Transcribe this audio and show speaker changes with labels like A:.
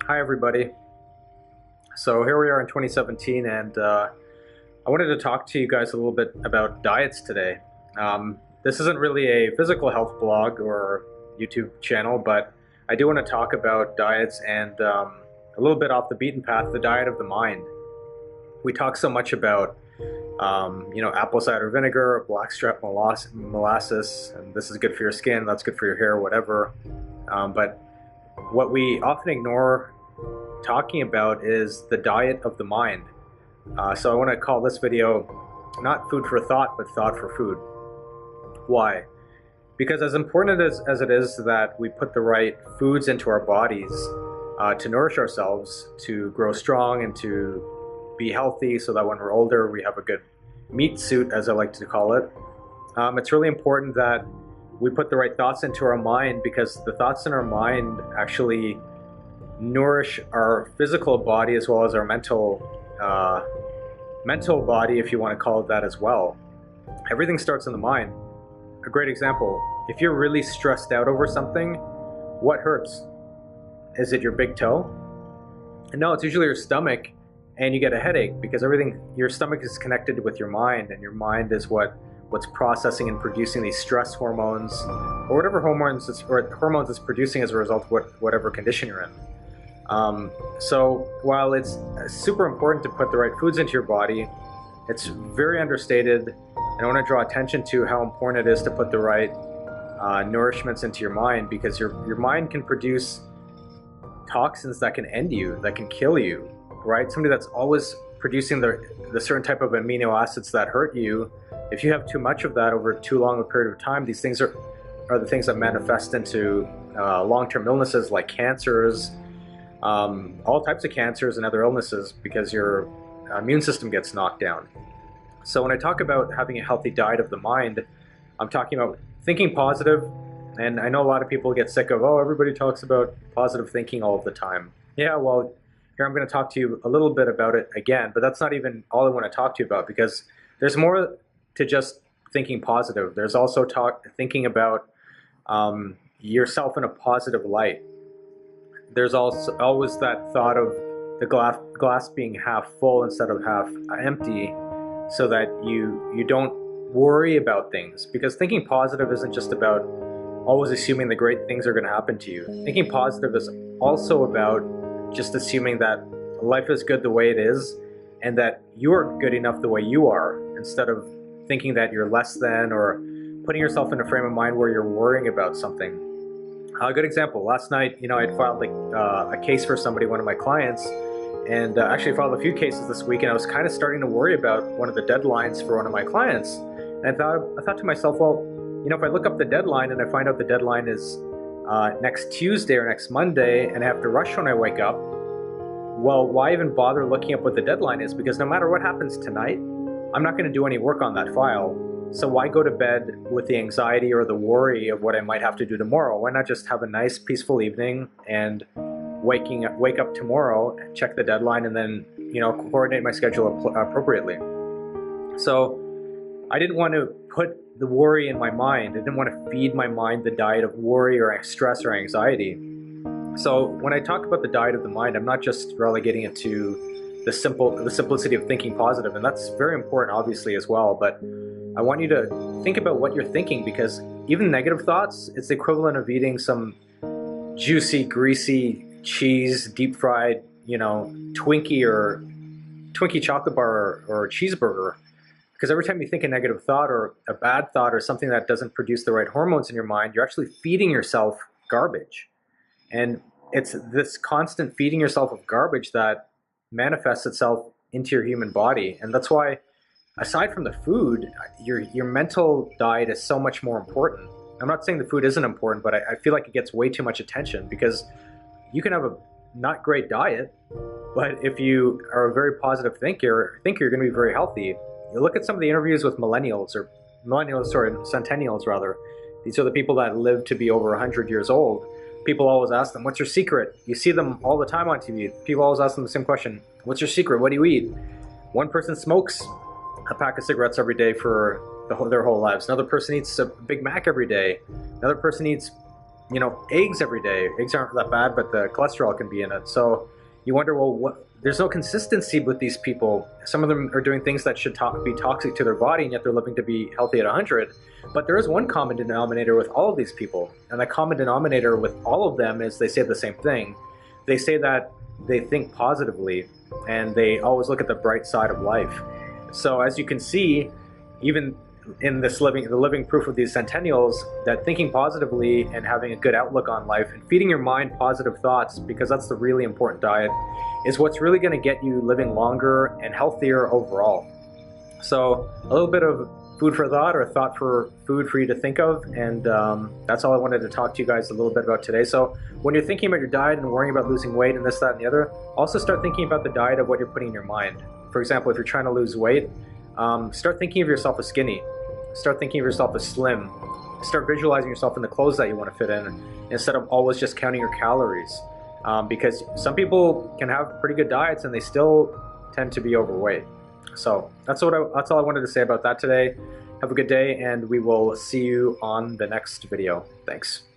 A: Hi everybody. So here we are in 2017 and I wanted to talk to you guys a little bit about diets today. This isn't really a physical health blog or YouTube channel, but I do want to talk about diets and a little bit off the beaten path, the diet of the mind. We talk so much about apple cider vinegar, blackstrap molasses, and this is good for your skin, that's good for your hair, whatever. But what we often ignore talking about is the diet of the mind. So I want to call this video not food for thought, but thought for food. Why? Because as important as it is that we put the right foods into our bodies to nourish ourselves, to grow strong and to be healthy so that when we're older we have a good meat suit, as I like to call it, it's really important that we put the right thoughts into our mind, because the thoughts in our mind actually nourish our physical body as well as our mental body, if you want to call it that as well. Everything starts in the mind. A great example, if you're really stressed out over something, what hurts? Is it your big toe? No, it's usually your stomach, and you get a headache because your stomach is connected with your mind, and your mind is what's processing and producing these stress hormones, or whatever hormones it's producing as a result of whatever condition you're in. So while it's super important to put the right foods into your body, it's very understated, and I want to draw attention to how important it is to put the right nourishments into your mind, because your mind can produce toxins that can end you, that can kill you, right? Somebody that's always producing the certain type of amino acids that hurt you, if you have too much of that over too long a period of time, these things are the things that manifest into long-term illnesses like cancers, all types of cancers and other illnesses, because your immune system gets knocked down. So when I talk about having a healthy diet of the mind, I'm talking about thinking positive. And I know a lot of people get sick of, oh, everybody talks about positive thinking all of the time. Yeah, well, here I'm going to talk to you a little bit about it again, but that's not even all I want to talk to you about, because there's more to just thinking positive. There's also thinking about yourself in a positive light. There's also always that thought of the glass being half full instead of half empty, so that you don't worry about things. Because thinking positive isn't just about always assuming the great things are going to happen to you. Thinking positive is also about just assuming that life is good the way it is, and that you're good enough the way you are, instead of thinking that you're less than, or putting yourself in a frame of mind where you're worrying about something. A good example, last night, I'd filed a case for somebody, one of my clients, and actually filed a few cases this week, and I was kind of starting to worry about one of the deadlines for one of my clients. And I thought to myself, well, if I look up the deadline and I find out the deadline is next Tuesday or next Monday, and I have to rush when I wake up, well, why even bother looking up what the deadline is? Because no matter what happens tonight, I'm not going to do any work on that file. So why go to bed with the anxiety or the worry of what I might have to do tomorrow? Why not just have a nice, peaceful evening and wake up tomorrow, check the deadline, and then coordinate my schedule appropriately? So I didn't want to put the worry in my mind. I didn't want to feed my mind the diet of worry or stress or anxiety. So when I talk about the diet of the mind, I'm not just relegating it to the simplicity of thinking positive, and that's very important, obviously, as well. But I want you to think about what you're thinking, because even negative thoughts, it's the equivalent of eating some juicy, greasy cheese, deep fried, Twinkie chocolate bar or a cheeseburger. Because every time you think a negative thought or a bad thought or something that doesn't produce the right hormones in your mind, you're actually feeding yourself garbage. And it's this constant feeding yourself of garbage that manifests itself into your human body. And that's why, aside from the food, your mental diet is so much more important. I'm not saying the food isn't important, but I feel like it gets way too much attention, because you can have a not great diet, but if you are a very positive thinker, you're going to be very healthy. You look at some of the interviews with Centennials rather. These are the people that live to be over 100 years old. People always ask them, what's your secret? You see them all the time on TV. People always ask them the same question. What's your secret? What do you eat? One person smokes a pack of cigarettes every day for their whole lives. Another person eats a Big Mac every day. Another person eats eggs every day. Eggs aren't that bad, but the cholesterol can be in it. So you wonder, well, there's no consistency with these people. Some of them are doing things that should be toxic to their body, and yet they're living to be healthy at 100. But there is one common denominator with all of these people, and that common denominator with all of them is they say the same thing. They say that they think positively, and they always look at the bright side of life. So as you can see, even in the living proof of these Centennials, that thinking positively and having a good outlook on life and feeding your mind positive thoughts, because that's the really important diet, is what's really going to get you living longer and healthier overall. So a little bit of food for thought, or thought for food for you to think of, and that's all I wanted to talk to you guys a little bit about today. So when you're thinking about your diet and worrying about losing weight and this, that, and the other, also start thinking about the diet of what you're putting in your mind. For example, if you're trying to lose weight, start thinking of yourself as skinny. Start thinking of yourself as slim. Start visualizing yourself in the clothes that you want to fit in, instead of always just counting your calories. Because some people can have pretty good diets and they still tend to be overweight. So that's all I wanted to say about that today. Have a good day, and we will see you on the next video. Thanks.